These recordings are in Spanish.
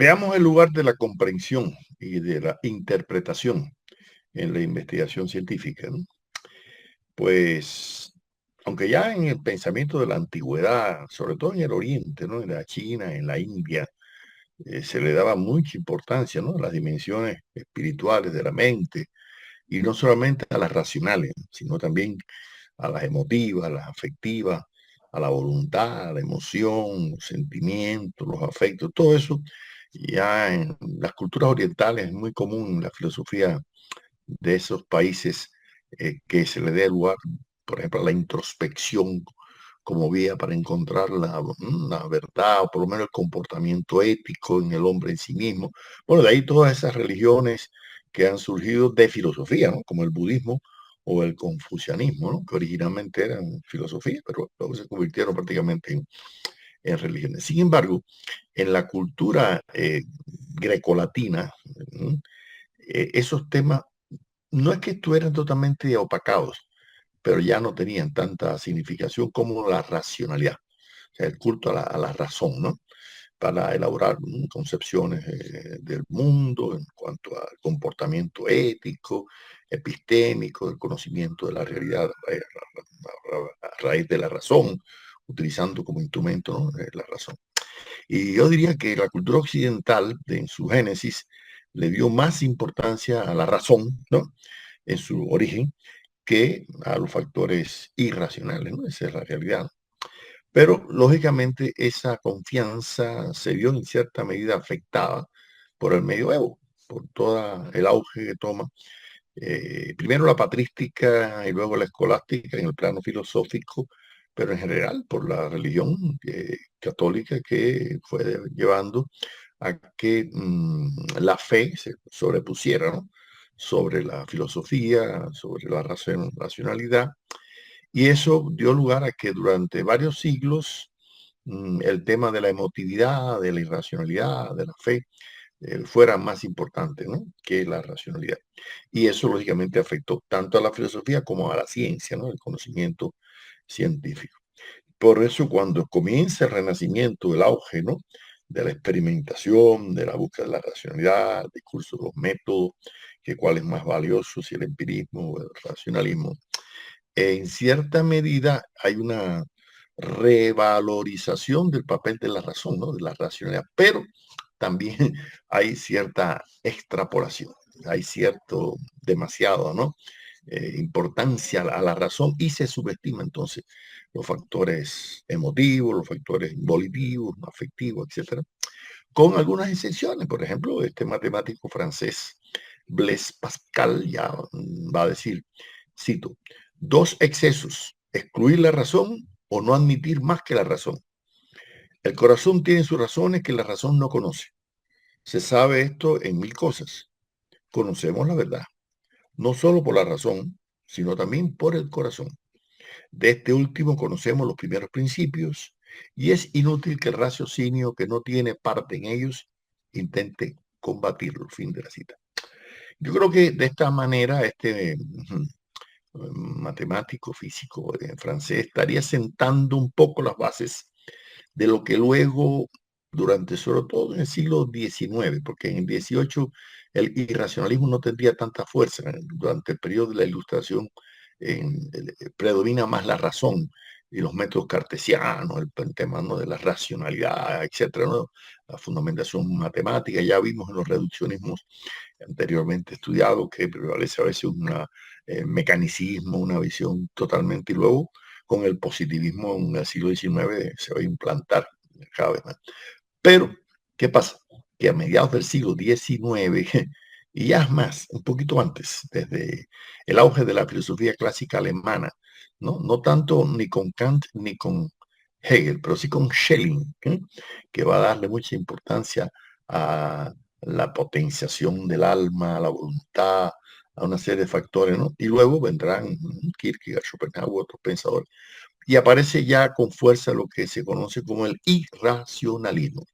Veamos el lugar de la comprensión y de la interpretación en la investigación científica, ¿no? Pues, aunque ya en el pensamiento de la antigüedad, sobre todo en el Oriente, ¿no? En la China, en la India, se le daba mucha importancia, ¿no? A las dimensiones espirituales de la mente, y no solamente a las racionales, sino también a las emotivas, a las afectivas, a la voluntad, a la emoción, los sentimientos, los afectos, todo eso. Ya en las culturas orientales es muy común en la filosofía de esos países, que se le dé lugar, por ejemplo, a la introspección como vía para encontrar la verdad, o por lo menos el comportamiento ético en el hombre en sí mismo. Bueno, de ahí todas esas religiones que han surgido de filosofía, ¿no? Como el budismo o el confucianismo, ¿no? Que originalmente eran filosofía, pero luego se convirtieron prácticamente en religiones. Sin embargo, en la cultura grecolatina, ¿no? Esos temas no es que estuvieran totalmente opacados, pero ya no tenían tanta significación como la racionalidad, o sea, el culto a la razón, ¿no? Para elaborar concepciones del mundo en cuanto al comportamiento ético, epistémico, el conocimiento de la realidad a raíz de la razón, utilizando como instrumento, ¿no? La razón. Y yo diría que la cultura occidental, en su génesis, le dio más importancia a la razón, ¿no? En su origen, que a los factores irracionales, ¿no? Esa es la realidad. Pero, lógicamente, esa confianza se vio en cierta medida afectada por el medioevo, por todo el auge que toma, primero la patrística y luego la escolástica en el plano filosófico, pero en general por la religión católica, que fue llevando a que la fe se sobrepusiera, ¿no? Sobre la filosofía, sobre la racionalidad, y eso dio lugar a que durante varios siglos el tema de la emotividad, de la irracionalidad, de la fe, fuera más importante, ¿no? Que la racionalidad. Y eso lógicamente afectó tanto a la filosofía como a la ciencia, ¿no? El conocimiento científico. Por eso, cuando comienza el renacimiento, el auge, ¿no? De la experimentación, de la búsqueda de la racionalidad, el discurso de los métodos, que cuál es más valioso, si el empirismo o el racionalismo, en cierta medida hay una revalorización del papel de la razón, ¿no? De la racionalidad, pero también hay cierta extrapolación, hay cierto demasiado, ¿no? Importancia a la razón, y se subestima entonces los factores emotivos, los factores volitivos, afectivos, etcétera, con algunas excepciones. Por ejemplo, este matemático francés, Blaise Pascal, ya va a decir, cito, dos excesos: excluir la razón o no admitir más que la razón. El corazón tiene sus razones que la razón no conoce. Se sabe esto en mil cosas. Conocemos la verdad, no solo por la razón, sino también por el corazón. De este último conocemos los primeros principios, y es inútil que el raciocinio, que no tiene parte en ellos, intente combatirlo. Fin de la cita. Yo creo que de esta manera este matemático, físico francés estaría sentando un poco las bases de lo que luego, durante sobre todo en el siglo XIX, porque en el XVIII el irracionalismo no tendría tanta fuerza. Durante el periodo de la Ilustración predomina más la razón y los métodos cartesianos, el tema, ¿no? De la racionalidad, etcétera, ¿no? La fundamentación matemática. Ya vimos en los reduccionismos anteriormente estudiados que prevalece a veces un mecanicismo, una visión totalmente, y luego con el positivismo en el siglo XIX se va a implantar cada vez más. Pero, ¿qué pasa? Que a mediados del siglo XIX, y ya es más, un poquito antes, desde el auge de la filosofía clásica alemana, no, no tanto ni con Kant ni con Hegel, pero sí con Schelling, ¿eh? Que va a darle mucha importancia a la potenciación del alma, a la voluntad, a una serie de factores, ¿no? Y luego vendrán Kierkegaard, Schopenhauer, otros pensadores, y aparece ya con fuerza lo que se conoce como el irracionalismo.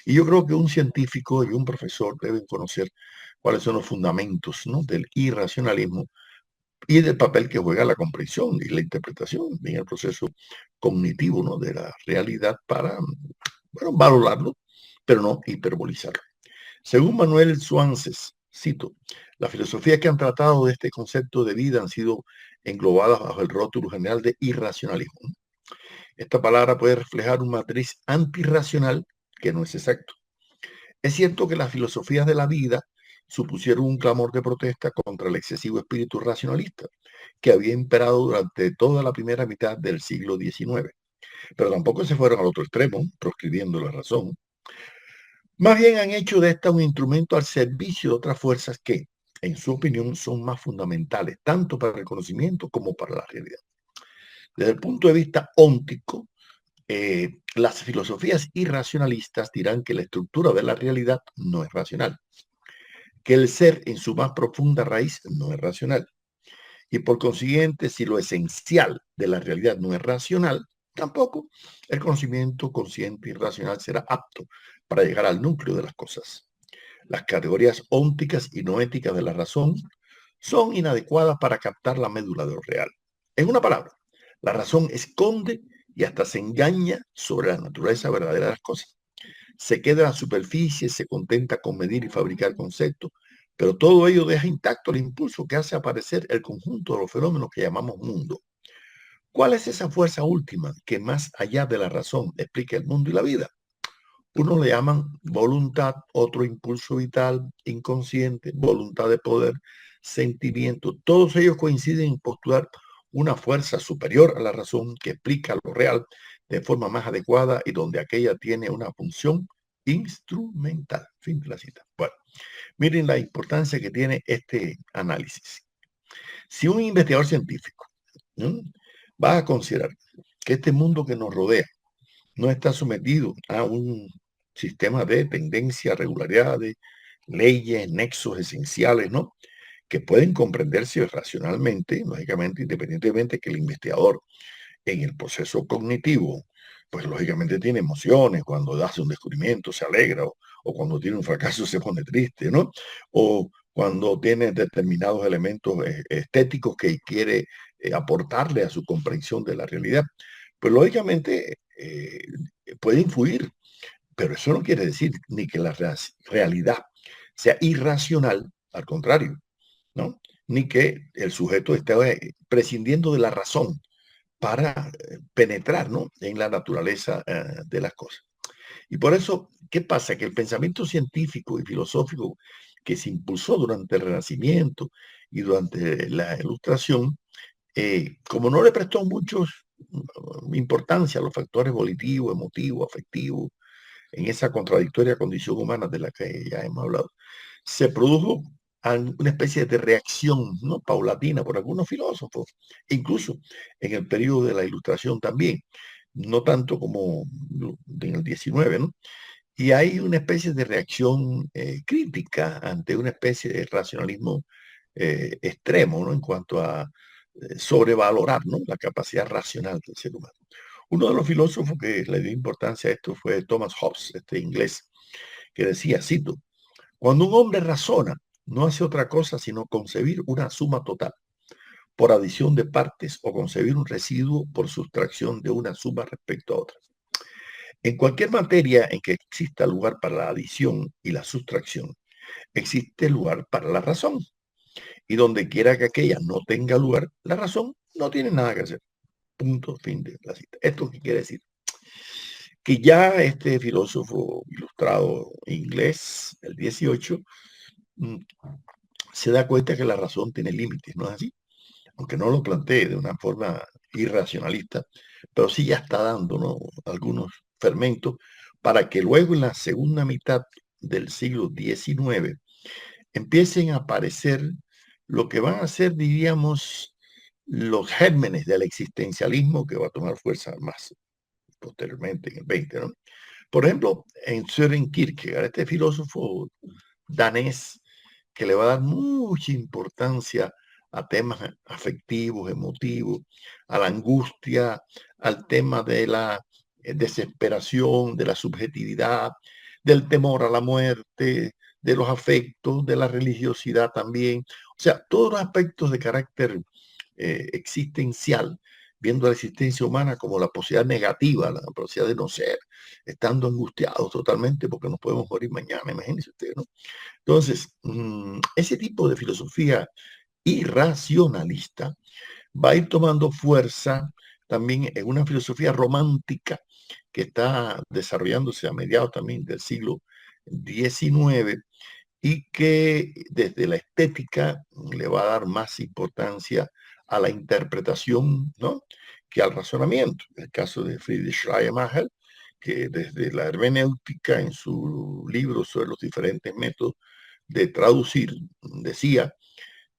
Y yo creo que un científico y un profesor deben conocer cuáles son los fundamentos, ¿no? Del irracionalismo y del papel que juega la comprensión y la interpretación en el proceso cognitivo, ¿no? De la realidad para, bueno, valorarlo, pero no hiperbolizarlo. Según Manuel Suances, cito, las filosofías que han tratado de este concepto de vida han sido englobadas bajo el rótulo general de irracionalismo. Esta palabra puede reflejar una matriz antirracional que no es exacto. Es cierto que las filosofías de la vida supusieron un clamor de protesta contra el excesivo espíritu racionalista que había imperado durante toda la primera mitad del siglo XIX. Pero tampoco se fueron al otro extremo, proscribiendo la razón. Más bien han hecho de esta un instrumento al servicio de otras fuerzas que, en su opinión, son más fundamentales, tanto para el conocimiento como para la realidad. Desde el punto de vista óntico, las filosofías irracionalistas dirán que la estructura de la realidad no es racional, que el ser en su más profunda raíz no es racional. Y por consiguiente, si lo esencial de la realidad no es racional, tampoco el conocimiento consciente y racional será apto para llegar al núcleo de las cosas. Las categorías ónticas y noéticas de la razón son inadecuadas para captar la médula de lo real. En una palabra, la razón esconde y hasta se engaña sobre la naturaleza verdadera de las cosas. Se queda en la superficie, se contenta con medir y fabricar conceptos, pero todo ello deja intacto el impulso que hace aparecer el conjunto de los fenómenos que llamamos mundo. ¿Cuál es esa fuerza última que más allá de la razón explica el mundo y la vida? Uno le llaman voluntad, otro impulso vital, inconsciente, voluntad de poder, sentimiento. Todos ellos coinciden en postular una fuerza superior a la razón que explica lo real de forma más adecuada y donde aquella tiene una función instrumental. Fin de la cita. Bueno, miren la importancia que tiene este análisis. Si un investigador científico, ¿no?, va a considerar que este mundo que nos rodea no está sometido a un sistema de tendencias, regularidades, leyes, nexos esenciales, ¿no?, que pueden comprenderse racionalmente, lógicamente, independientemente que el investigador en el proceso cognitivo, pues lógicamente tiene emociones, cuando hace un descubrimiento se alegra, o cuando tiene un fracaso se pone triste, ¿no? O cuando tiene determinados elementos estéticos que quiere aportarle a su comprensión de la realidad. Pues lógicamente puede influir, pero eso no quiere decir ni que la realidad sea irracional, al contrario, ¿no? Ni que el sujeto esté prescindiendo de la razón para penetrar, ¿no?, en la naturaleza de las cosas. Y por eso, ¿qué pasa? Que el pensamiento científico y filosófico que se impulsó durante el Renacimiento y durante la Ilustración, como no le prestó mucha importancia a los factores volitivos, emotivos, afectivos, en esa contradictoria condición humana de la que ya hemos hablado, se produjo una especie de reacción, ¿no?, paulatina por algunos filósofos, incluso en el periodo de la Ilustración también, no tanto como en el 19, ¿no? Y hay una especie de reacción crítica ante una especie de racionalismo extremo, ¿no?, en cuanto a sobrevalorar, ¿no?, la capacidad racional del ser humano. Uno de los filósofos que le dio importancia a esto fue Thomas Hobbes, este inglés, que decía, cito, cuando un hombre razona, no hace otra cosa sino concebir una suma total por adición de partes o concebir un residuo por sustracción de una suma respecto a otra. En cualquier materia en que exista lugar para la adición y la sustracción, existe lugar para la razón. Y donde quiera que aquella no tenga lugar, la razón no tiene nada que hacer. Punto, fin de la cita. ¿Esto qué quiere decir? Que ya este filósofo ilustrado inglés, el 18, mm, se da cuenta que la razón tiene límites, ¿no es así? Aunque no lo plantee de una forma irracionalista, pero sí ya está dando, ¿no?, algunos fermentos para que luego en la segunda mitad del siglo XIX empiecen a aparecer lo que van a ser, diríamos, los gérmenes del existencialismo que va a tomar fuerza más posteriormente en el 20, ¿no? Por ejemplo, en Søren Kierkegaard, este filósofo danés que le va a dar mucha importancia a temas afectivos, emotivos, a la angustia, al tema de la desesperación, de la subjetividad, del temor a la muerte, de los afectos, de la religiosidad también. O sea, todos los aspectos de carácter existencial viendo la existencia humana como la posibilidad negativa, la posibilidad de no ser, estando angustiados totalmente porque nos podemos morir mañana, imagínense ustedes, ¿no? Entonces, ese tipo de filosofía irracionalista va a ir tomando fuerza también en una filosofía romántica que está desarrollándose a mediados también del siglo XIX y que desde la estética le va a dar más importancia a la interpretación, ¿no?, que al razonamiento. El caso de Friedrich Schleiermacher, que desde la hermenéutica en su libro sobre los diferentes métodos de traducir decía,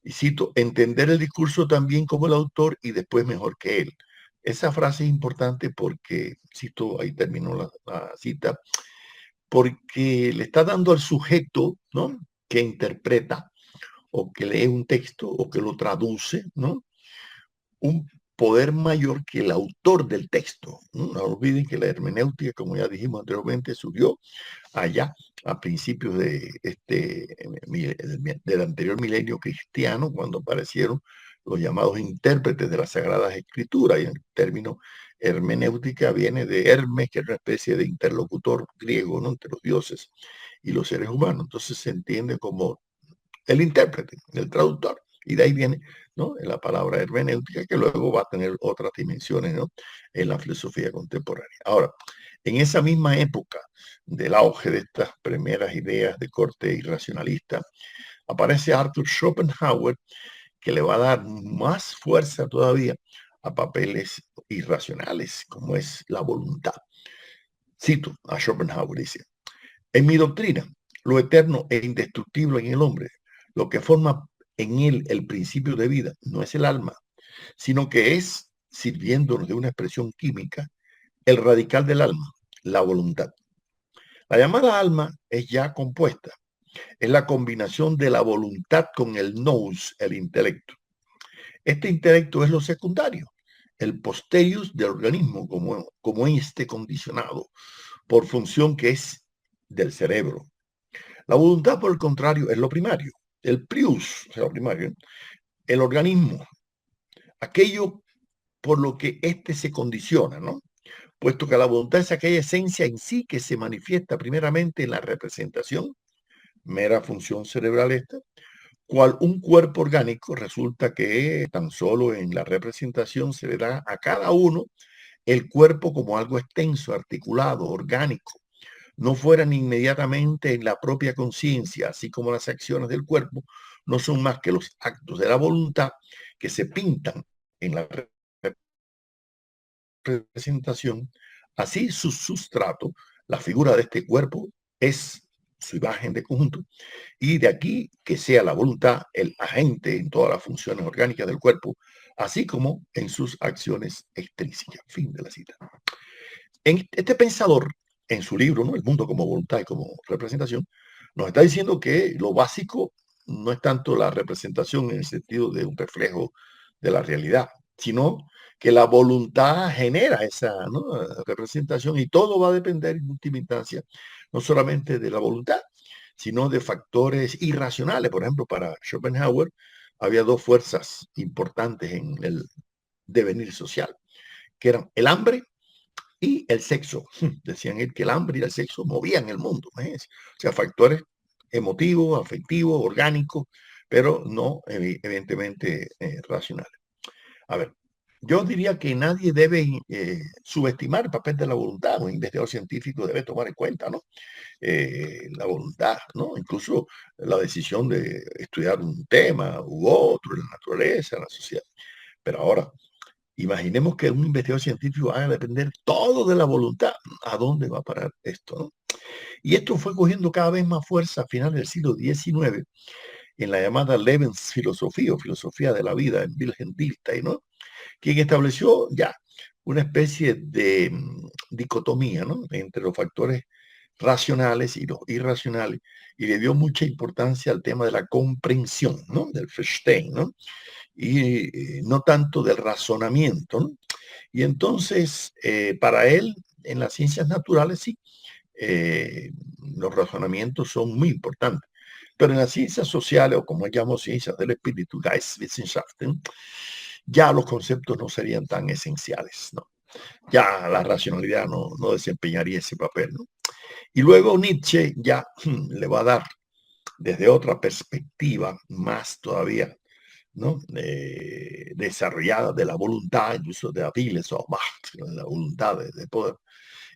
y cito, entender el discurso también como el autor y después mejor que él. Esa frase es importante porque, cito, ahí terminó la cita, porque le está dando al sujeto, ¿no?, que interpreta o que lee un texto o que lo traduce, ¿no?, un poder mayor que el autor del texto, ¿no? No olviden que la hermenéutica, como ya dijimos anteriormente, surgió allá a principios de del anterior milenio cristiano, cuando aparecieron los llamados intérpretes de las Sagradas Escrituras, y el término hermenéutica viene de Hermes, que es una especie de interlocutor griego, ¿no?, entre los dioses y los seres humanos. Entonces se entiende como el intérprete, el traductor, y de ahí viene, ¿no?, la palabra hermenéutica, que luego va a tener otras dimensiones, ¿no?, en la filosofía contemporánea. Ahora, en esa misma época del auge de estas primeras ideas de corte irracionalista, aparece Arthur Schopenhauer, que le va a dar más fuerza todavía a papeles irracionales, como es la voluntad. Cito a Schopenhauer, dice, en mi doctrina, lo eterno e indestructible en el hombre, lo que forma en él el principio de vida, no es el alma, sino que es, sirviéndonos de una expresión química, el radical del alma, la voluntad. La llamada alma es ya compuesta, es la combinación de la voluntad con el nous, el intelecto. Este intelecto es lo secundario, el posterius del organismo, como este condicionado por función que es del cerebro. La voluntad, por el contrario, es lo primario, el prius, o sea, lo primario, el organismo, aquello por lo que éste se condiciona, ¿no? Puesto que la voluntad es aquella esencia en sí que se manifiesta primeramente en la representación, mera función cerebral esta, cual un cuerpo orgánico, resulta que tan solo en la representación se le da a cada uno el cuerpo como algo extenso, articulado, orgánico, no fueran inmediatamente en la propia conciencia, así como las acciones del cuerpo, no son más que los actos de la voluntad que se pintan en la representación. Así su sustrato, la figura de este cuerpo, es su imagen de conjunto, y de aquí que sea la voluntad el agente en todas las funciones orgánicas del cuerpo, así como en sus acciones extrínsecas. Fin de la cita. En este pensador, en su libro, ¿no?, El mundo como voluntad y como representación, nos está diciendo que lo básico no es tanto la representación en el sentido de un reflejo de la realidad, sino que la voluntad genera esa, ¿no?, representación, y todo va a depender en última instancia no solamente de la voluntad, sino de factores irracionales. Por ejemplo, para Schopenhauer había dos fuerzas importantes en el devenir social, que eran el hambre y el sexo. Decían él que el hambre y el sexo movían el mundo. Imagínense. O sea, factores emotivos, afectivos, orgánicos, pero no evidentemente racionales. A ver, yo diría que nadie debe subestimar el papel de la voluntad. Un investigador científico debe tomar en cuenta, ¿no?, la voluntad, ¿no? Incluso la decisión de estudiar un tema u otro, la naturaleza, la sociedad. Pero ahora, imaginemos que un investigador científico haga depender todo de la voluntad. ¿A dónde va a parar esto, no? Y esto fue cogiendo cada vez más fuerza a finales del siglo XIX en la llamada Lebensphilosophie, o filosofía de la vida, en Wilhelm Dilthey, ¿no?, quien estableció ya una especie de dicotomía, ¿no?, entre los factores racionales y los irracionales, y le dio mucha importancia al tema de la comprensión, ¿no?, del Verstehen, ¿no?, y no tanto del razonamiento, ¿no? Y entonces, para él, en las ciencias naturales sí, los razonamientos son muy importantes, pero en las ciencias sociales, o como llamamos ciencias del espíritu, Geisteswissenschaften, ya los conceptos no serían tan esenciales, ¿no? Ya la racionalidad no desempeñaría ese papel, ¿no? Y luego Nietzsche ya le va a dar desde otra perspectiva más todavía, ¿no? Desarrollada de la voluntad, incluso de Aviles o Macht, la voluntad de poder.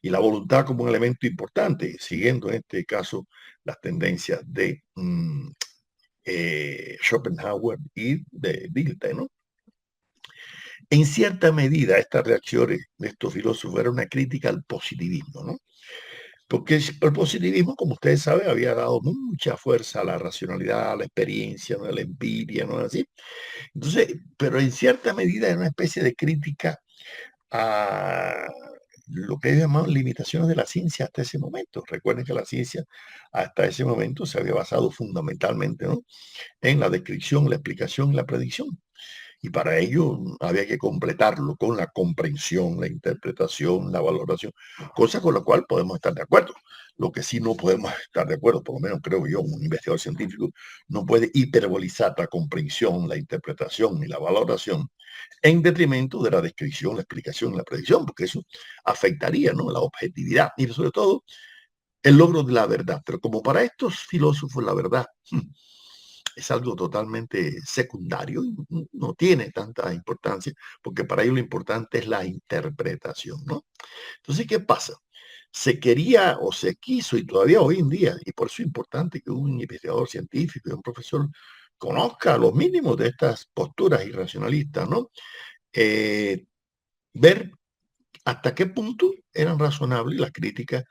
Y la voluntad como un elemento importante, siguiendo en este caso las tendencias de Schopenhauer y de Dilthey, ¿no? En cierta medida, estas reacciones de estos filósofos era una crítica al positivismo, ¿no? Porque el positivismo, como ustedes saben, había dado mucha fuerza a la racionalidad, a la experiencia, ¿no? A la empiria, ¿no? Así. Entonces, pero en cierta medida era una especie de crítica a lo que ellos llamaban limitaciones de la ciencia hasta ese momento. Recuerden que la ciencia hasta ese momento se había basado fundamentalmente, ¿no? En la descripción, la explicación y la predicción. Y para ello había que completarlo con la comprensión, la interpretación, la valoración, cosa con la cual podemos estar de acuerdo. Lo que sí no podemos estar de acuerdo, por lo menos creo yo, un investigador científico no puede hiperbolizar la comprensión, la interpretación y la valoración en detrimento de la descripción, la explicación y la predicción, porque eso afectaría, ¿no?, la objetividad y sobre todo el logro de la verdad. Pero como para estos filósofos la verdad es algo totalmente secundario, no tiene tanta importancia, porque para ellos lo importante es la interpretación, ¿no? Entonces, ¿qué pasa? Se quería o se quiso, y todavía hoy en día, y por eso es importante que un investigador científico y un profesor conozca los mínimos de estas posturas irracionalistas, ¿no? Eh, ver hasta qué punto eran razonables las críticas.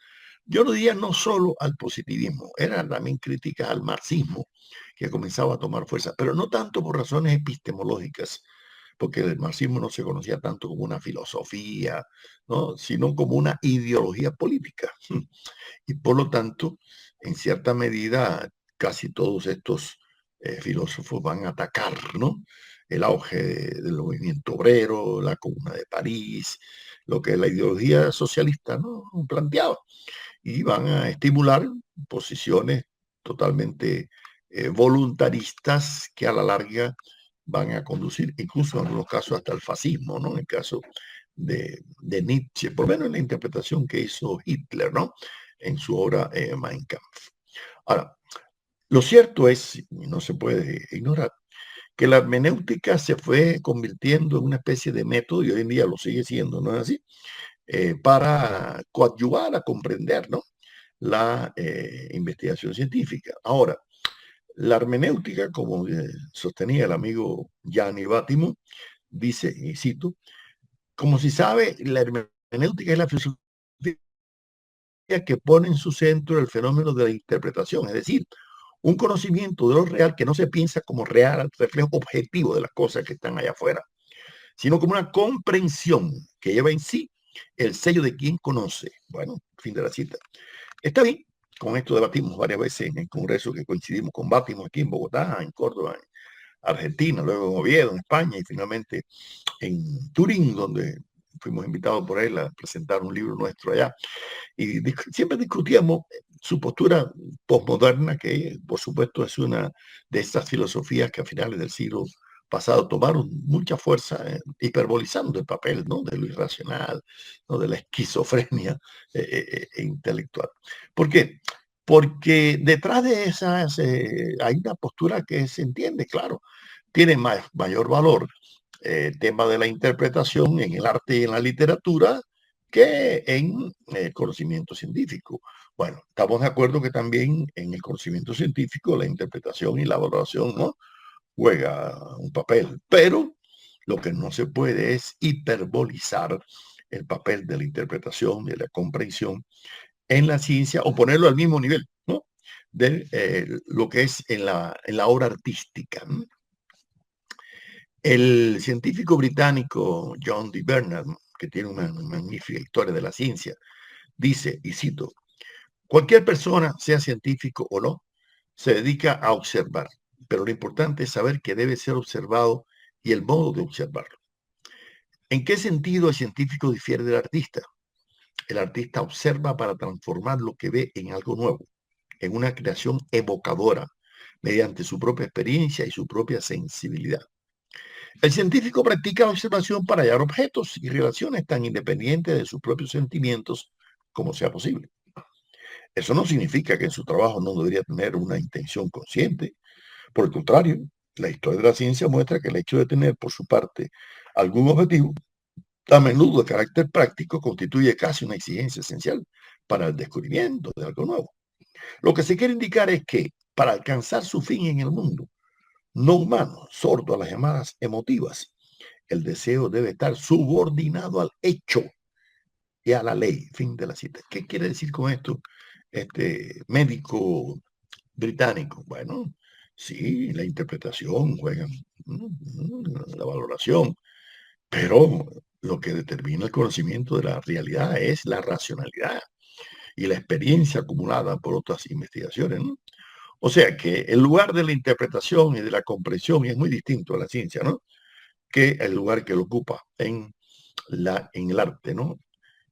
Yo no diría no solo al positivismo, eran también críticas al marxismo, que comenzaba a tomar fuerza, pero no tanto por razones epistemológicas, porque el marxismo no se conocía tanto como una filosofía, ¿no?, sino como una ideología política. Y por lo tanto, en cierta medida, casi todos estos filósofos van a atacar, ¿no?, el auge del movimiento obrero, la Comuna de París, lo que la ideología socialista, ¿no?, planteaba, y van a estimular posiciones totalmente voluntaristas que a la larga van a conducir, incluso en algunos casos, hasta el fascismo, ¿no? En el caso de Nietzsche, por lo menos en la interpretación que hizo Hitler, ¿no?, en su obra Mein Kampf. Ahora, lo cierto es, y no se puede ignorar, que la hermenéutica se fue convirtiendo en una especie de método, y hoy en día lo sigue siendo, ¿no es así?, para coadyuvar a comprender, ¿no?, la investigación científica. Ahora, la hermenéutica, como sostenía el amigo Gianni Vattimo, dice, y cito, como si sabe, la hermenéutica es la filosofía que pone en su centro el fenómeno de la interpretación, es decir, un conocimiento de lo real que no se piensa como real, reflejo objetivo de las cosas que están allá afuera, sino como una comprensión que lleva en sí el sello de quien conoce. Bueno, fin de la cita. Está bien, con esto debatimos varias veces en el Congreso, que coincidimos con Bátimo aquí en Bogotá, en Córdoba, en Argentina, luego en Oviedo, en España, y finalmente en Turín, donde fuimos invitados por él a presentar un libro nuestro allá. Y siempre discutíamos su postura posmoderna, que por supuesto es una de estas filosofías que a finales del siglo pasado tomaron mucha fuerza, hiperbolizando el papel, ¿no?, de lo irracional, ¿no?, de la esquizofrenia intelectual. ¿Por qué? Porque detrás de esas hay una postura que se entiende, claro, tiene mayor valor el tema de la interpretación en el arte y en la literatura que en el conocimiento científico. Bueno, estamos de acuerdo que también en el conocimiento científico la interpretación y la valoración, ¿no?, juega un papel, pero lo que no se puede es hiperbolizar el papel de la interpretación, de la comprensión en la ciencia, o ponerlo al mismo nivel, ¿no?, de lo que es en la obra artística, ¿no? El científico británico John D. Bernard, que tiene una magnífica historia de la ciencia, dice, y cito, cualquier persona, sea científico o no, se dedica a observar, pero lo importante es saber que debe ser observado y el modo de observarlo. ¿En qué sentido el científico difiere del artista? El artista observa para transformar lo que ve en algo nuevo, en una creación evocadora, mediante su propia experiencia y su propia sensibilidad. El científico practica la observación para hallar objetos y relaciones tan independientes de sus propios sentimientos como sea posible. Eso no significa que en su trabajo no debería tener una intención consciente. Por el contrario, la historia de la ciencia muestra que el hecho de tener por su parte algún objetivo, a menudo de carácter práctico, constituye casi una exigencia esencial para el descubrimiento de algo nuevo. Lo que se quiere indicar es que para alcanzar su fin en el mundo no humano, sordo a las llamadas emotivas, el deseo debe estar subordinado al hecho y a la ley. Fin de la cita. ¿Qué quiere decir con esto este médico británico? Bueno, sí, la interpretación juega, la valoración, pero lo que determina el conocimiento de la realidad es la racionalidad y la experiencia acumulada por otras investigaciones, ¿no? O sea que el lugar de la interpretación y de la comprensión es muy distinto a la ciencia, ¿no? Que el lugar que lo ocupa en el arte, ¿no?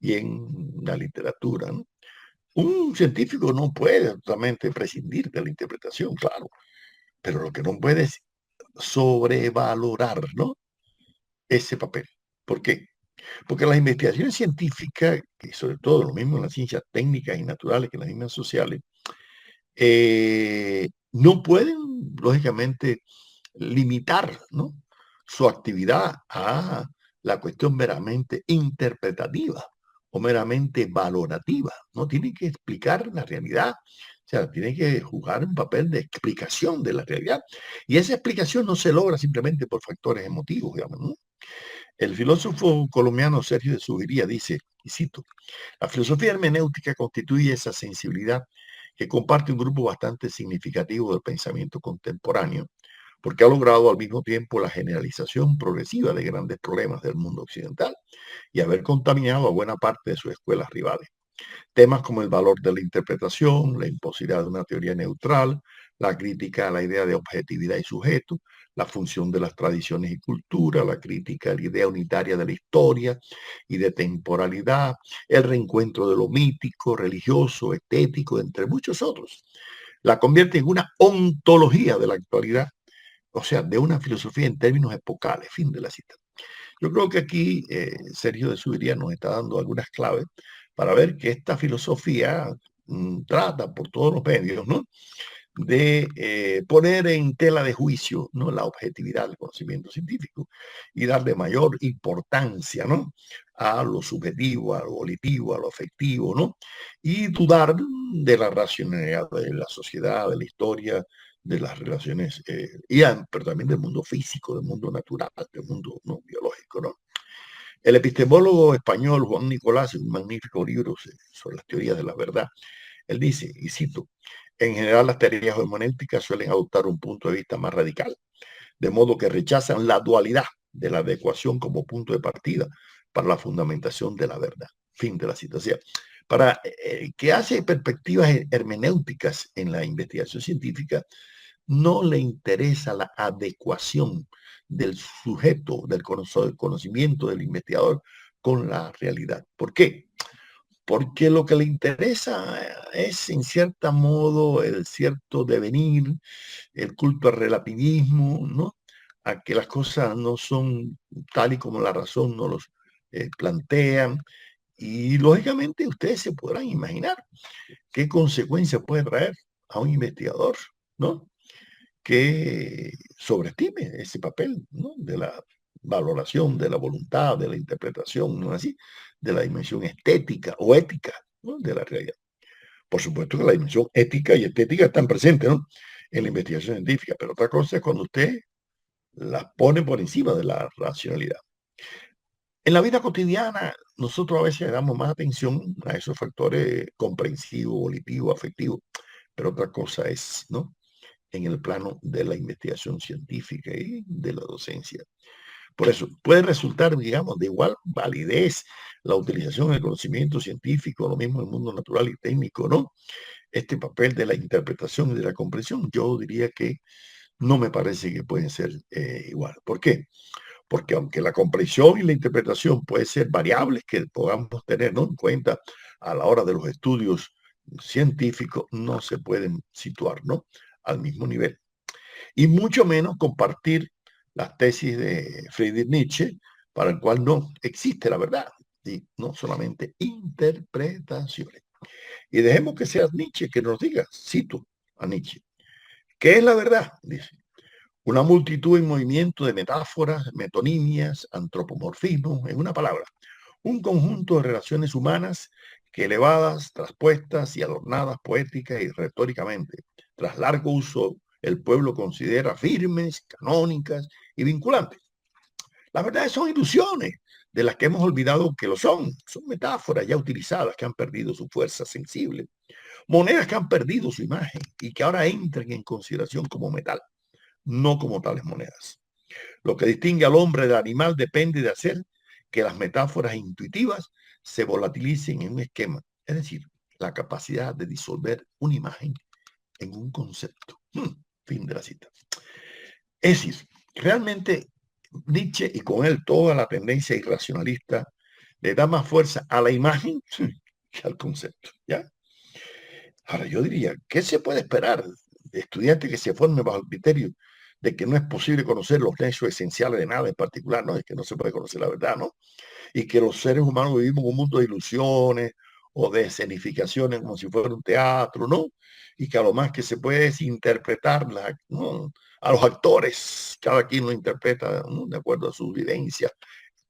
Y en la literatura, ¿no? Un científico no puede totalmente prescindir de la interpretación, claro, pero lo que no puede es sobrevalorar, ¿no? Ese papel. ¿Por qué? Porque las investigaciones científicas, y sobre todo lo mismo en las ciencias técnicas y naturales que en las mismas sociales, no pueden, lógicamente, limitar, ¿no? Su actividad a la cuestión meramente interpretativa o meramente valorativa. No tiene que explicar la realidad, o sea, tiene que jugar un papel de explicación de la realidad. Y esa explicación no se logra simplemente por factores emotivos, digamos, ¿no? El filósofo colombiano Sergio de Zuviría dice, y cito, la filosofía hermenéutica constituye esa sensibilidad que comparte un grupo bastante significativo del pensamiento contemporáneo, porque ha logrado al mismo tiempo la generalización progresiva de grandes problemas del mundo occidental y haber contaminado a buena parte de sus escuelas rivales. Temas como el valor de la interpretación, la imposibilidad de una teoría neutral, la crítica a la idea de objetividad y sujeto, la función de las tradiciones y cultura, la crítica a la idea unitaria de la historia y de temporalidad, el reencuentro de lo mítico, religioso, estético, entre muchos otros. La convierte en una ontología de la actualidad, o sea, de una filosofía en términos epocales. Fin de la cita. Yo creo que aquí Sergio de Subiría nos está dando algunas claves para ver que esta filosofía trata por todos los medios, ¿no? De poner en tela de juicio, ¿no? La objetividad del conocimiento científico y darle mayor importancia, ¿no? A lo subjetivo, a lo volitivo, a lo afectivo, ¿no? Y dudar de la racionalidad de la sociedad, de la historia, de las relaciones, pero también del mundo físico, del mundo natural, del mundo, ¿no? Biológico, ¿no? El epistemólogo español Juan Nicolás, en un magnífico libro sobre las teorías de la verdad, él dice, y cito, en general las teorías hermenéuticas suelen adoptar un punto de vista más radical, de modo que rechazan la dualidad de la adecuación como punto de partida para la fundamentación de la verdad. Fin de la cita. O sea, para que hace perspectivas hermenéuticas en la investigación científica, no le interesa la adecuación del sujeto, del conocimiento del investigador con la realidad. ¿Por qué? Porque lo que le interesa es, en cierto modo, el cierto devenir, el culto al relativismo, ¿no? A que las cosas no son tal y como la razón nos los plantean. Y lógicamente ustedes se podrán imaginar qué consecuencias puede traer a un investigador, ¿no? Que sobreestime ese papel, ¿no? De la valoración, de la voluntad, de la interpretación, ¿no? Así, de la dimensión estética o ética, ¿no? De la realidad. Por supuesto que la dimensión ética y estética están presentes, ¿no? En la investigación científica, pero otra cosa es cuando usted las pone por encima de la racionalidad. En la vida cotidiana, nosotros a veces le damos más atención a esos factores comprensivos, volitivos, afectivos, pero otra cosa es, ¿no? En el plano de la investigación científica y de la docencia. Por eso, puede resultar, digamos, de igual validez la utilización del conocimiento científico, lo mismo en el mundo natural y técnico, ¿no? Este papel de la interpretación y de la comprensión, yo diría que no me parece que pueden ser igual. ¿Por qué? Porque aunque la comprensión y la interpretación pueden ser variables que podamos tener, ¿no? En cuenta a la hora de los estudios científicos, no se pueden situar, ¿no? Al mismo nivel. Y mucho menos compartir las tesis de Friedrich Nietzsche, para el cual no existe la verdad, y no solamente interpretaciones. Y dejemos que sea Nietzsche que nos diga, cito a Nietzsche, ¿qué es la verdad? Dice, una multitud en movimiento de metáforas, metonimias, antropomorfismos, en una palabra, un conjunto de relaciones humanas que elevadas, traspuestas y adornadas poética y retóricamente, tras largo uso, el pueblo considera firmes, canónicas y vinculantes. Las verdades son ilusiones de las que hemos olvidado que lo son. Son metáforas ya utilizadas que han perdido su fuerza sensible. Monedas que han perdido su imagen y que ahora entran en consideración como metal, no como tales monedas. Lo que distingue al hombre del animal depende de hacer que las metáforas intuitivas se volatilicen en un esquema, es decir, la capacidad de disolver una imagen en un concepto. Fin de la cita. Es decir, realmente Nietzsche y con él toda la tendencia irracionalista le da más fuerza a la imagen que al concepto, ¿ya? Ahora yo diría, ¿qué se puede esperar de estudiantes que se formen bajo el criterio de que no es posible conocer los nexos esenciales de nada en particular, ¿no? Es que no se puede conocer la verdad, ¿no? Y que los seres humanos vivimos en un mundo de ilusiones o de escenificaciones como si fuera un teatro, ¿no? Y que a lo más que se puede es interpretar, ¿no? A los actores, cada quien lo interpreta, ¿no? De acuerdo a su vivencia,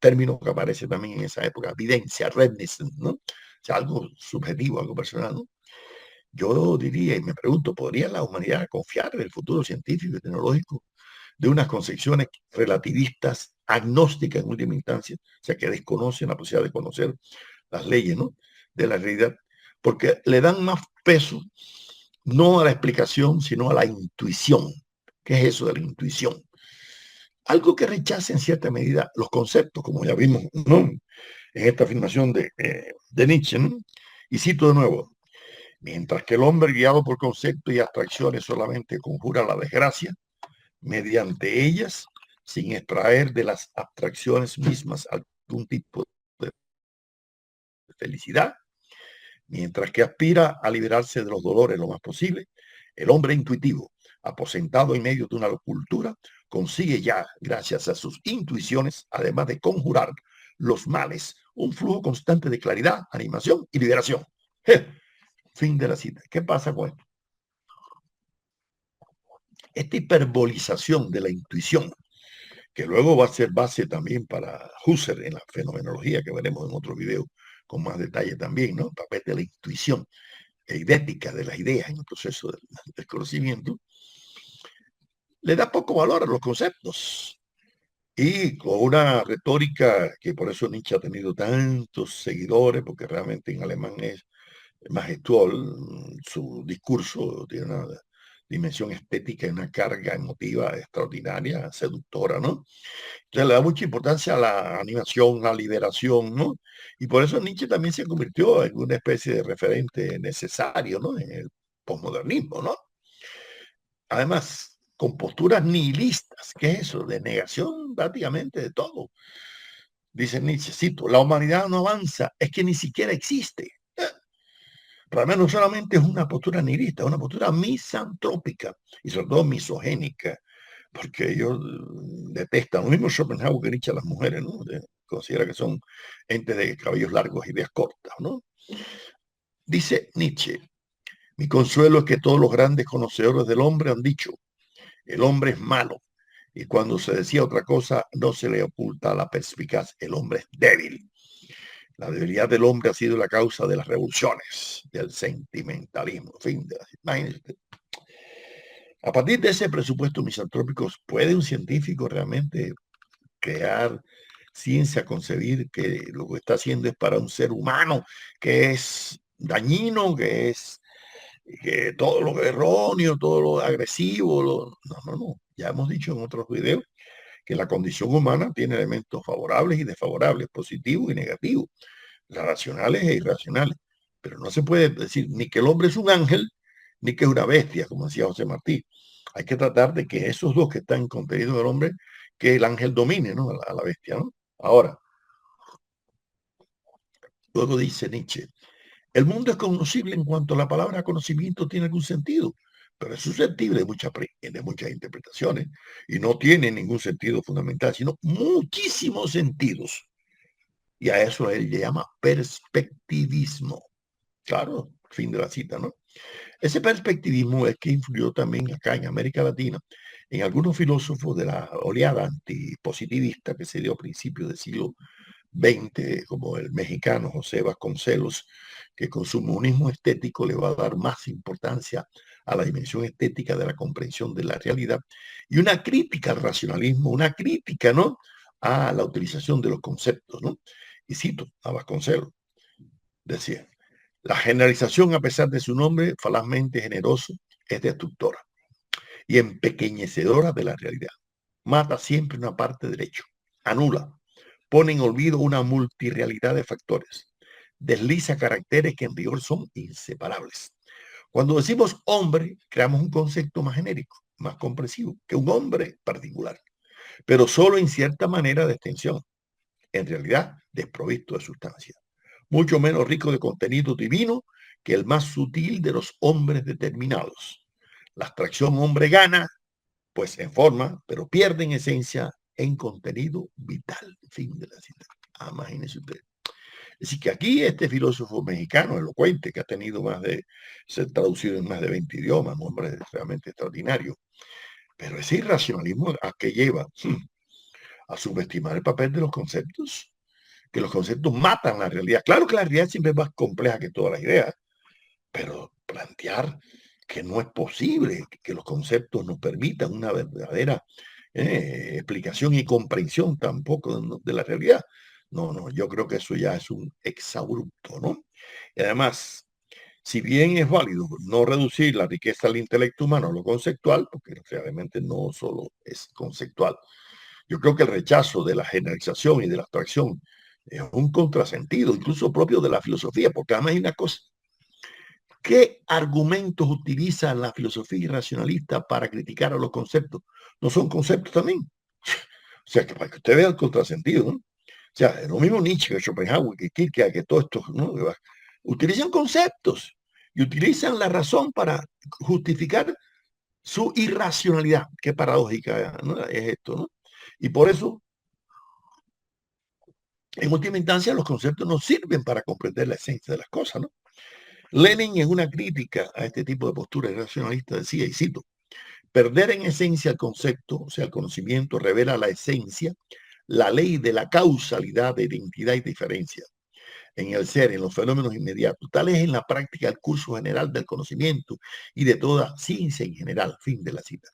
término que aparece también en esa época, videncia, reminiscence, ¿no? O sea, algo subjetivo, algo personal, ¿no? Yo diría y me pregunto, ¿podría la humanidad confiar en el futuro científico y tecnológico de unas concepciones relativistas, agnósticas en última instancia, o sea, que desconocen la posibilidad de conocer las leyes, ¿no? De la realidad, porque le dan más peso no a la explicación, sino a la intuición? ¿Qué es eso de la intuición? Algo que rechaza en cierta medida los conceptos, como ya vimos, ¿no? En esta afirmación de Nietzsche, ¿no? Y cito de nuevo, mientras que el hombre guiado por conceptos y abstracciones solamente conjura la desgracia, mediante ellas, sin extraer de las abstracciones mismas algún tipo de felicidad, mientras que aspira a liberarse de los dolores lo más posible, el hombre intuitivo, aposentado en medio de una cultura, consigue ya, gracias a sus intuiciones, además de conjurar los males, un flujo constante de claridad, animación y liberación. Fin de la cita. ¿Qué pasa con esto? Esta hiperbolización de la intuición, que luego va a ser base también para Husserl en la fenomenología, que veremos en otro video con más detalle también, ¿no? El papel de la intuición eidética de las ideas en el proceso del conocimiento, le da poco valor a los conceptos. Y con una retórica que por eso Nietzsche ha tenido tantos seguidores, porque realmente en alemán es majestuoso, su discurso tiene una dimensión estética y una carga emotiva extraordinaria, seductora, ¿no? Entonces le da mucha importancia a la animación, a la liberación, ¿no? Y por eso Nietzsche también se convirtió en una especie de referente necesario, ¿no? En el posmodernismo, ¿no? Además, con posturas nihilistas, ¿qué es eso? De negación prácticamente de todo. Dice Nietzsche, cito, la humanidad no avanza, es que ni siquiera existe. Para mí no solamente es una postura nihilista, es una postura misantrópica y sobre todo misogénica, porque ellos detestan, lo mismo Schopenhauer que Nietzsche a las mujeres, ¿no? Considera que son entes de cabellos largos y ideas cortas, ¿no? Dice Nietzsche, mi consuelo es que todos los grandes conocedores del hombre han dicho, el hombre es malo, y cuando se decía otra cosa no se le oculta la perspicacia, el hombre es débil. La debilidad del hombre ha sido la causa de las revoluciones, del sentimentalismo, fin de las imágenes. A partir de ese presupuesto misantrópico, ¿puede un científico realmente crear ciencia, concebir que lo que está haciendo es para un ser humano que es dañino, que todo lo erróneo, todo lo agresivo? No, no, no. Ya hemos dicho en otros videos que la condición humana tiene elementos favorables y desfavorables, positivos y negativos, racionales e irracionales. Pero no se puede decir ni que el hombre es un ángel, ni que es una bestia, como decía José Martí. Hay que tratar de que esos dos que están contenidos del hombre, que el ángel domine, ¿no? A la bestia, ¿no? Ahora, luego dice Nietzsche, el mundo es conocible en cuanto la palabra conocimiento tiene algún sentido, pero es susceptible de muchas interpretaciones y no tiene ningún sentido fundamental, sino muchísimos sentidos. Y a eso él le llama perspectivismo. Claro, fin de la cita, ¿no? Ese perspectivismo es que influyó también acá en América Latina en algunos filósofos de la oleada antipositivista que se dio a principios del siglo XX, como el mexicano José Vasconcelos, que con su monismo estético le va a dar más importancia a la dimensión estética de la comprensión de la realidad y una crítica al racionalismo, una crítica, ¿no?, a la utilización de los conceptos, ¿no? Y cito a Vasconcelos, decía: la generalización, a pesar de su nombre falazmente generoso, es destructora y empequeñecedora de la realidad. Mata siempre una parte del hecho, anula, pone en olvido una multirrealidad de factores, desliza caracteres que en rigor son inseparables. Cuando decimos hombre, creamos un concepto más genérico, más comprensivo, que un hombre particular, pero solo en cierta manera de extensión, en realidad desprovisto de sustancia, mucho menos rico de contenido divino que el más sutil de los hombres determinados. La abstracción hombre gana, pues en forma, pero pierde en esencia, en contenido vital. Fin de la cita. Imagínense usted. Es decir, que aquí este filósofo mexicano, elocuente, que ha tenido ser traducido en más de 20 idiomas, un hombre realmente extraordinario, pero ese irracionalismo a que lleva a subestimar el papel de los conceptos, que los conceptos matan la realidad. Claro que la realidad siempre es más compleja que todas las ideas, pero plantear que no es posible que los conceptos nos permitan una verdadera explicación y comprensión tampoco de la realidad. No, no, yo creo que eso ya es un exabrupto, ¿no? Y además, si bien es válido no reducir la riqueza del intelecto humano a lo conceptual, porque realmente no solo es conceptual, yo creo que el rechazo de la generalización y de la abstracción es un contrasentido, incluso propio de la filosofía, porque además hay una cosa: ¿qué argumentos utiliza la filosofía irracionalista para criticar a los conceptos? ¿No son conceptos también? O sea, que para que usted vea el contrasentido, ¿no? O sea, es lo mismo Nietzsche, que Schopenhauer, que Kierkegaard, que todos estos, ¿no?, utilizan conceptos y utilizan la razón para justificar su irracionalidad. Qué paradójica, ¿no?, es esto, ¿no? Y por eso, en última instancia, los conceptos nos sirven para comprender la esencia de las cosas, ¿no? Lenin, en una crítica a este tipo de postura irracionalista, decía, y cito: perder en esencia el concepto, o sea, el conocimiento, revela la esencia, la ley de la causalidad, de identidad y diferencia en el ser, en los fenómenos inmediatos. Tal es en la práctica el curso general del conocimiento y de toda ciencia en general. Fin de la cita.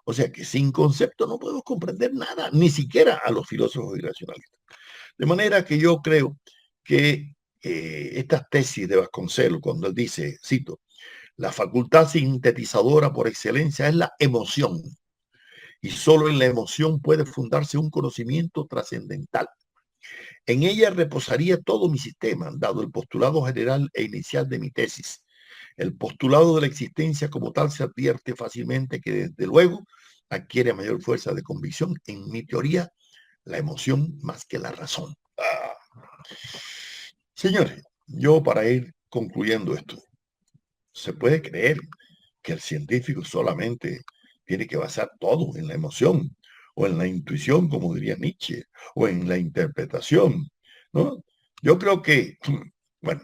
O sea que sin concepto no podemos comprender nada, ni siquiera a los filósofos irracionalistas. De manera que yo creo que estas tesis de Vasconcelos, cuando él dice, cito: la facultad sintetizadora por excelencia es la emoción, y solo en la emoción puede fundarse un conocimiento trascendental. En ella reposaría todo mi sistema, dado el postulado general e inicial de mi tesis. El postulado de la existencia como tal se advierte fácilmente que, desde luego, adquiere mayor fuerza de convicción en mi teoría la emoción más que la razón. Señores, yo, para ir concluyendo esto, ¿se puede creer que el científico solamente tiene que basar todo en la emoción o en la intuición, como diría Nietzsche, o en la interpretación, ¿no? Yo creo que, bueno,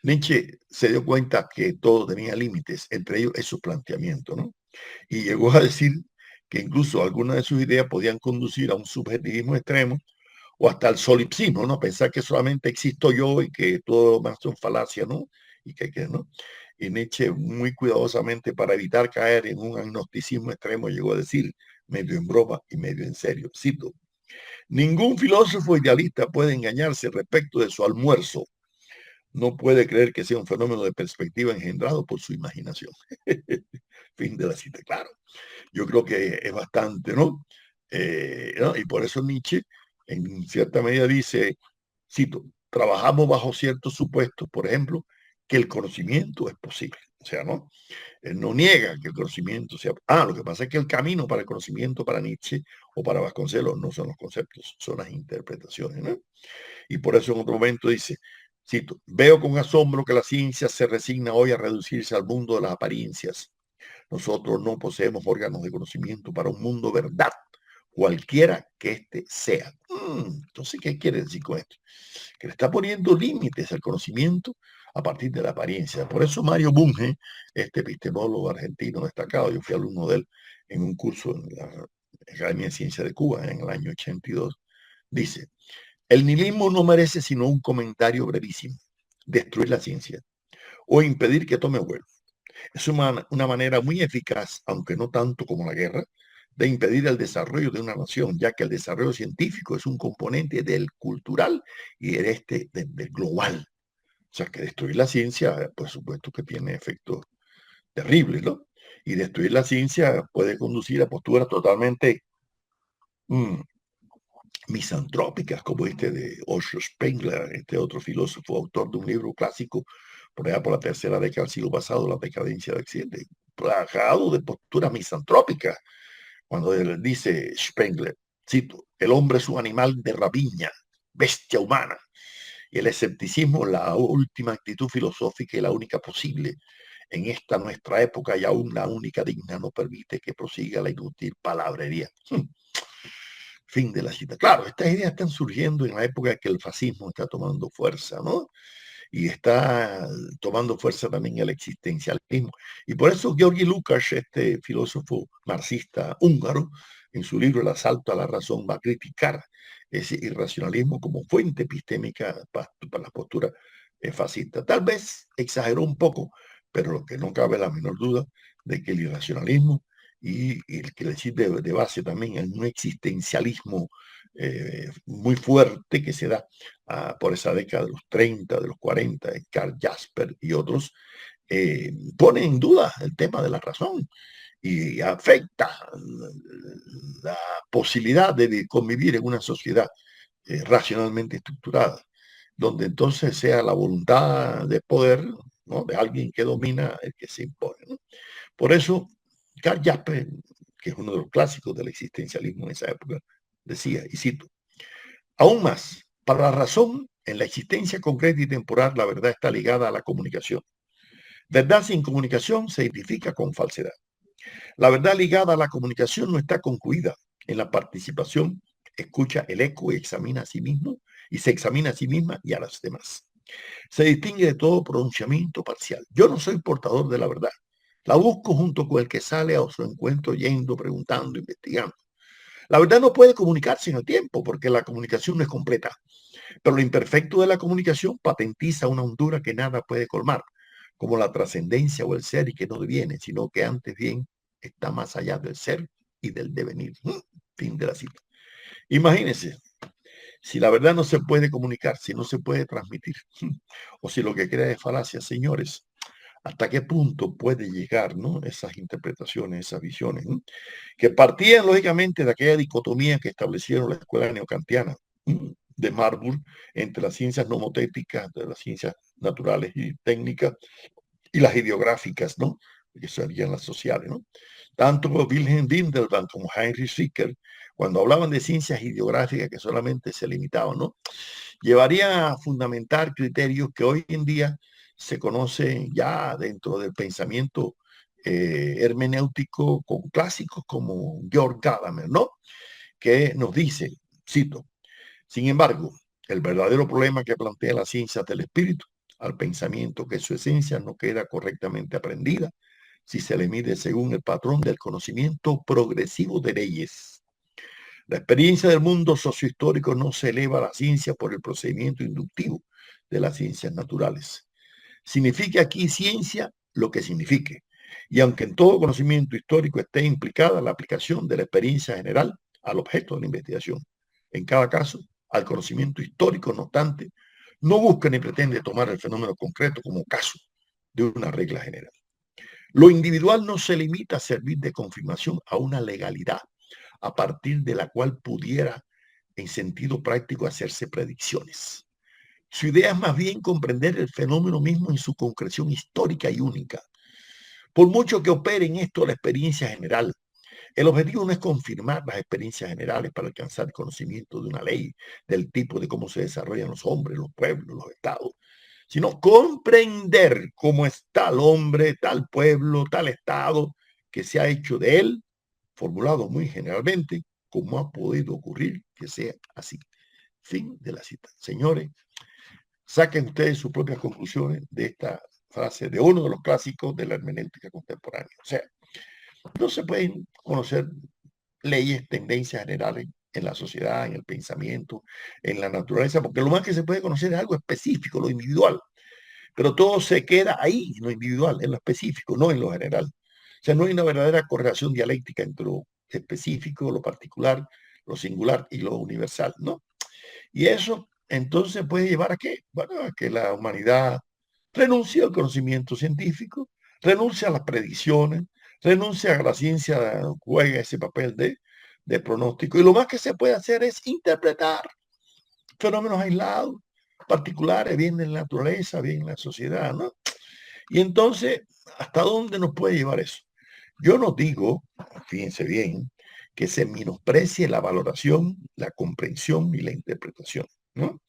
Nietzsche se dio cuenta que todo tenía límites, entre ellos es su planteamiento, ¿no? Y llegó a decir que incluso algunas de sus ideas podían conducir a un subjetivismo extremo o hasta el solipsismo, ¿no? Pensar que solamente existo yo y que todo más son falacias, ¿no? Y que ¿no? Y Nietzsche, muy cuidadosamente, para evitar caer en un agnosticismo extremo, llegó a decir, medio en broma y medio en serio, cito: ningún filósofo idealista puede engañarse respecto de su almuerzo. No puede creer que sea un fenómeno de perspectiva engendrado por su imaginación. Fin de la cita. Claro, yo creo que es bastante, ¿no? ¿No? Y por eso Nietzsche, en cierta medida, dice, cito: trabajamos bajo ciertos supuestos, por ejemplo, que el conocimiento es posible. O sea, ¿no? Él no niega que el conocimiento sea... lo que pasa es que el camino para el conocimiento para Nietzsche o para Vasconcelos no son los conceptos, son las interpretaciones, ¿no? Y por eso en otro momento dice, cito: veo con asombro que la ciencia se resigna hoy a reducirse al mundo de las apariencias. Nosotros no poseemos órganos de conocimiento para un mundo verdad, cualquiera que éste sea. Entonces, ¿qué quiere decir con esto? Que le está poniendo límites al conocimiento a partir de la apariencia. Por eso Mario Bunge, este epistemólogo argentino destacado, yo fui alumno de él en un curso en la Academia de Ciencias de Cuba en el año 82, dice, el nihilismo no merece sino un comentario brevísimo, destruir la ciencia o impedir que tome vuelo. Es una manera muy eficaz, aunque no tanto como la guerra, de impedir el desarrollo de una nación, ya que el desarrollo científico es un componente del cultural y del global. O sea, que destruir la ciencia, por supuesto que tiene efectos terribles, ¿no? Y destruir la ciencia puede conducir a posturas totalmente mm, misantrópicas, como este de Osho Spengler, este otro filósofo, autor de un libro clásico, por allá por la tercera década del siglo pasado, La decadencia de Occidente, plagado de posturas misantrópicas, cuando él dice Spengler, cito, el hombre es un animal de rapiña, bestia humana, y el escepticismo la última actitud filosófica y la única posible en esta nuestra época y aún la única digna no permite que prosiga la inútil palabrería. Fin de la cita. Claro, estas ideas están surgiendo en la época que el fascismo está tomando fuerza, ¿no? Y está tomando fuerza también el existencialismo. Y por eso Georgi Lukács, este filósofo marxista húngaro, en su libro El asalto a la razón, va a criticar ese irracionalismo como fuente epistémica para la postura fascista. Tal vez exageró un poco, pero lo que no cabe la menor duda de que el irracionalismo y el que le sirve de base también en un existencialismo muy fuerte que se da por esa década de los 30, de los 40, Karl Jasper y otros, pone en duda el tema de la razón y afecta la posibilidad de convivir en una sociedad racionalmente estructurada, donde entonces sea la voluntad de poder, ¿no?, de alguien que domina el que se impone, ¿no? Por eso, Karl Jasper, que es uno de los clásicos del existencialismo en esa época, decía, y cito, aún más, para la razón, en la existencia concreta y temporal, la verdad está ligada a la comunicación. Verdad sin comunicación se identifica con falsedad. La verdad ligada a la comunicación no está concluida. En la participación, escucha el eco y examina a sí mismo, y se examina a sí misma y a las demás. Se distingue de todo pronunciamiento parcial. Yo no soy portador de la verdad. La busco junto con el que sale a su encuentro yendo, preguntando, investigando. La verdad no puede comunicarse en el tiempo porque la comunicación no es completa. Pero lo imperfecto de la comunicación patentiza una hondura que nada puede colmar, como la trascendencia o el ser y que no deviene, sino que antes bien está más allá del ser y del devenir. Fin de la cita. Imagínense, si la verdad no se puede comunicar, si no se puede transmitir, o si lo que crea es falacia, señores, ¿hasta qué punto puede llegar, ¿no?, esas interpretaciones, esas visiones, ¿no?, que partían lógicamente de aquella dicotomía que establecieron la escuela neocantiana de Marburg entre las ciencias nomotéticas, de las ciencias naturales y técnicas, y las ideográficas, ¿no?, que serían las sociales, ¿no? Tanto Wilhelm Windelband como Heinrich Ricker, cuando hablaban de ciencias ideográficas que solamente se limitaban, ¿no?, llevarían a fundamentar criterios que hoy en día se conocen ya dentro del pensamiento hermenéutico con clásicos como Georg Gadamer, ¿no?, que nos dice, cito, sin embargo, el verdadero problema que plantea la ciencia del espíritu al pensamiento que su esencia no queda correctamente aprendida si se le mide según el patrón del conocimiento progresivo de leyes. La experiencia del mundo sociohistórico no se eleva a la ciencia por el procedimiento inductivo de las ciencias naturales. Signifique aquí ciencia lo que signifique. Y aunque en todo conocimiento histórico esté implicada la aplicación de la experiencia general al objeto de la investigación, en cada caso, al conocimiento histórico, no obstante, no busca ni pretende tomar el fenómeno concreto como caso de una regla general. Lo individual no se limita a servir de confirmación a una legalidad a partir de la cual pudiera, en sentido práctico, hacerse predicciones. Su idea es más bien comprender el fenómeno mismo en su concreción histórica y única. Por mucho que opere en esto la experiencia general, el objetivo no es confirmar las experiencias generales para alcanzar conocimiento de una ley, del tipo de cómo se desarrollan los hombres, los pueblos, los estados, sino comprender cómo está el hombre, tal pueblo, tal estado, que se ha hecho de él, formulado muy generalmente, como ha podido ocurrir que sea así. Fin de la cita. Señores, saquen ustedes sus propias conclusiones de esta frase de uno de los clásicos de la hermenéutica contemporánea. O sea, no se pueden conocer leyes, tendencias generales en la sociedad, en el pensamiento, en la naturaleza, porque lo más que se puede conocer es algo específico, lo individual. Pero todo se queda ahí, en lo individual, en lo específico, no en lo general. O sea, no hay una verdadera correlación dialéctica entre lo específico, lo particular, lo singular y lo universal, ¿no? Y eso entonces puede llevar a qué? Bueno, a que la humanidad renuncie al conocimiento científico, renuncie a las predicciones, renuncie a que la ciencia juegue ese papel de pronóstico. Y lo más que se puede hacer es interpretar fenómenos aislados, particulares, bien en la naturaleza, bien en la sociedad, ¿no? Y entonces, ¿hasta dónde nos puede llevar eso? Yo no digo, fíjense bien, que se menosprecie la valoración, la comprensión y la interpretación, ¿no?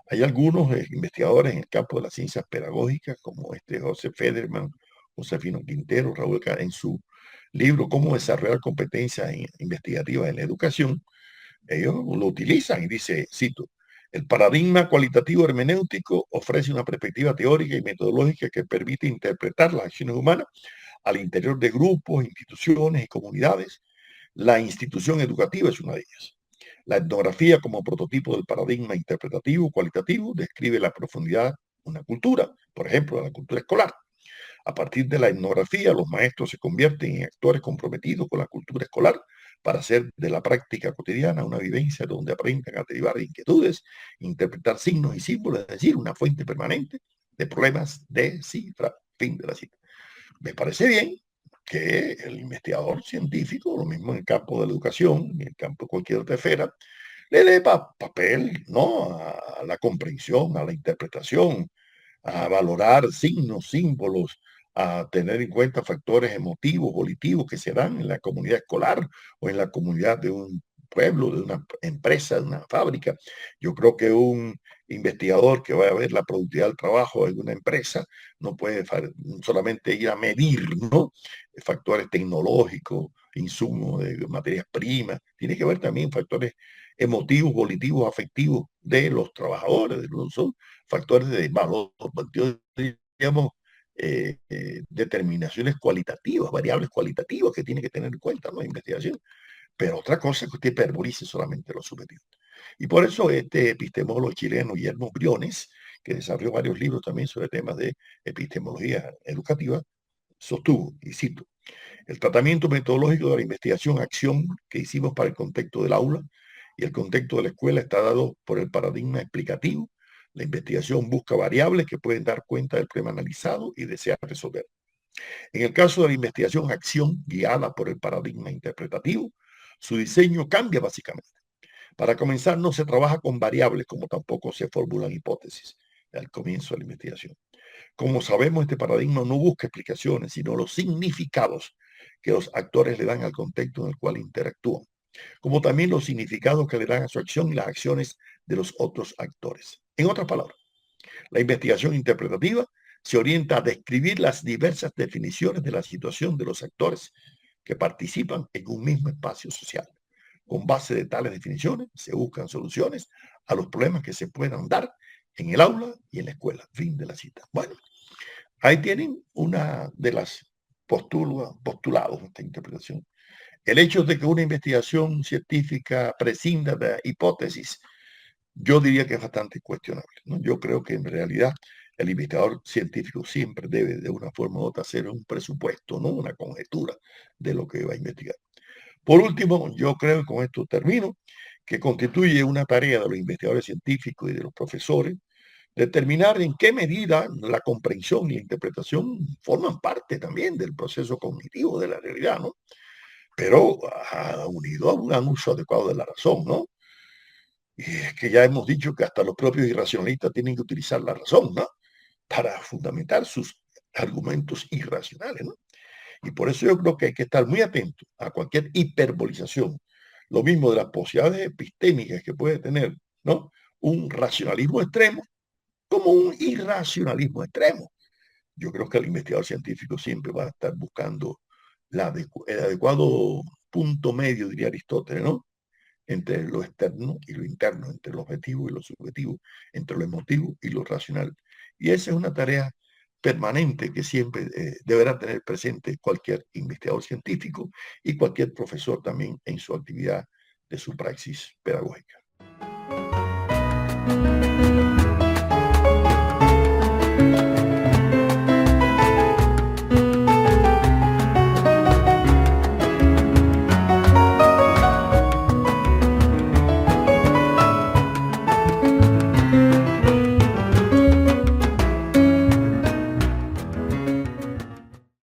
Hay algunos investigadores en el campo de las ciencias pedagógicas, como José Federman, Josefino Quintero, Raúl en su libro Cómo desarrollar competencias investigativas en la educación, ellos lo utilizan y dice, cito, el paradigma cualitativo hermenéutico ofrece una perspectiva teórica y metodológica que permite interpretar las acciones humanas al interior de grupos, instituciones y comunidades. La institución educativa es una de ellas. La etnografía como prototipo del paradigma interpretativo cualitativo describe la profundidad de una cultura, por ejemplo, la cultura escolar. A partir de la etnografía, los maestros se convierten en actores comprometidos con la cultura escolar para hacer de la práctica cotidiana una vivencia donde aprendan a derivar de inquietudes, interpretar signos y símbolos, es decir, una fuente permanente de problemas de cifra. Fin de la cita. Me parece bien que el investigador científico, lo mismo en el campo de la educación, en el campo de cualquier otra esfera, le dé papel, ¿no? A la comprensión, a la interpretación, a valorar signos, símbolos, a tener en cuenta factores emotivos, volitivos que se dan en la comunidad escolar o en la comunidad de un pueblo, de una empresa, de una fábrica. Yo creo que un investigador que va a ver la productividad del trabajo de una empresa no puede solamente ir a medir, ¿no? Factores tecnológicos, insumos de materias primas, tiene que ver también factores emotivos, volitivos, afectivos de los trabajadores, son factores de valor, digamos, determinaciones cualitativas, variables cualitativas que tiene que tener en cuenta, ¿no? La investigación. Pero otra cosa es que usted hiperbolice solamente lo subjetivo. Y por eso este epistemólogo chileno Guillermo Briones, que desarrolló varios libros también sobre temas de epistemología educativa, sostuvo, y cito, el tratamiento metodológico de la investigación-acción que hicimos para el contexto del aula y el contexto de la escuela está dado por el paradigma explicativo. La investigación busca variables que pueden dar cuenta del problema analizado y desea resolver. En el caso de la investigación-acción guiada por el paradigma interpretativo, su diseño cambia básicamente. Para comenzar, no se trabaja con variables como tampoco se formulan hipótesis al comienzo de la investigación. Como sabemos, este paradigma no busca explicaciones, sino los significados que los actores le dan al contexto en el cual interactúan, como también los significados que le dan a su acción y las acciones de los otros actores. En otras palabras, la investigación interpretativa se orienta a describir las diversas definiciones de la situación de los actores que participan en un mismo espacio social. Con base de tales definiciones se buscan soluciones a los problemas que se puedan dar en el aula y en la escuela. Fin de la cita. Bueno, ahí tienen una de las postulados de esta interpretación. El hecho de que una investigación científica prescinda de hipótesis, yo diría que es bastante cuestionable, ¿no? Yo creo que en realidad el investigador científico siempre debe de una forma u otra hacer un presupuesto, ¿no? Una conjetura de lo que va a investigar. Por último, yo creo, y con esto termino, que constituye una tarea de los investigadores científicos y de los profesores determinar en qué medida la comprensión y la interpretación forman parte también del proceso cognitivo de la realidad, ¿no? Pero unido a un uso adecuado de la razón, ¿no? Y es que ya hemos dicho que hasta los propios irracionalistas tienen que utilizar la razón, ¿no? Para fundamentar sus argumentos irracionales, ¿no? Y por eso yo creo que hay que estar muy atento a cualquier hiperbolización. Lo mismo de las posibilidades epistémicas que puede tener, ¿no? Un racionalismo extremo como un irracionalismo extremo. Yo creo que el investigador científico siempre va a estar buscando el adecuado punto medio, diría Aristóteles, ¿no? Entre lo externo y lo interno, entre lo objetivo y lo subjetivo, entre lo emotivo y lo racional. Y esa es una tarea permanente que siempre deberá tener presente cualquier investigador científico y cualquier profesor también en su actividad de su praxis pedagógica.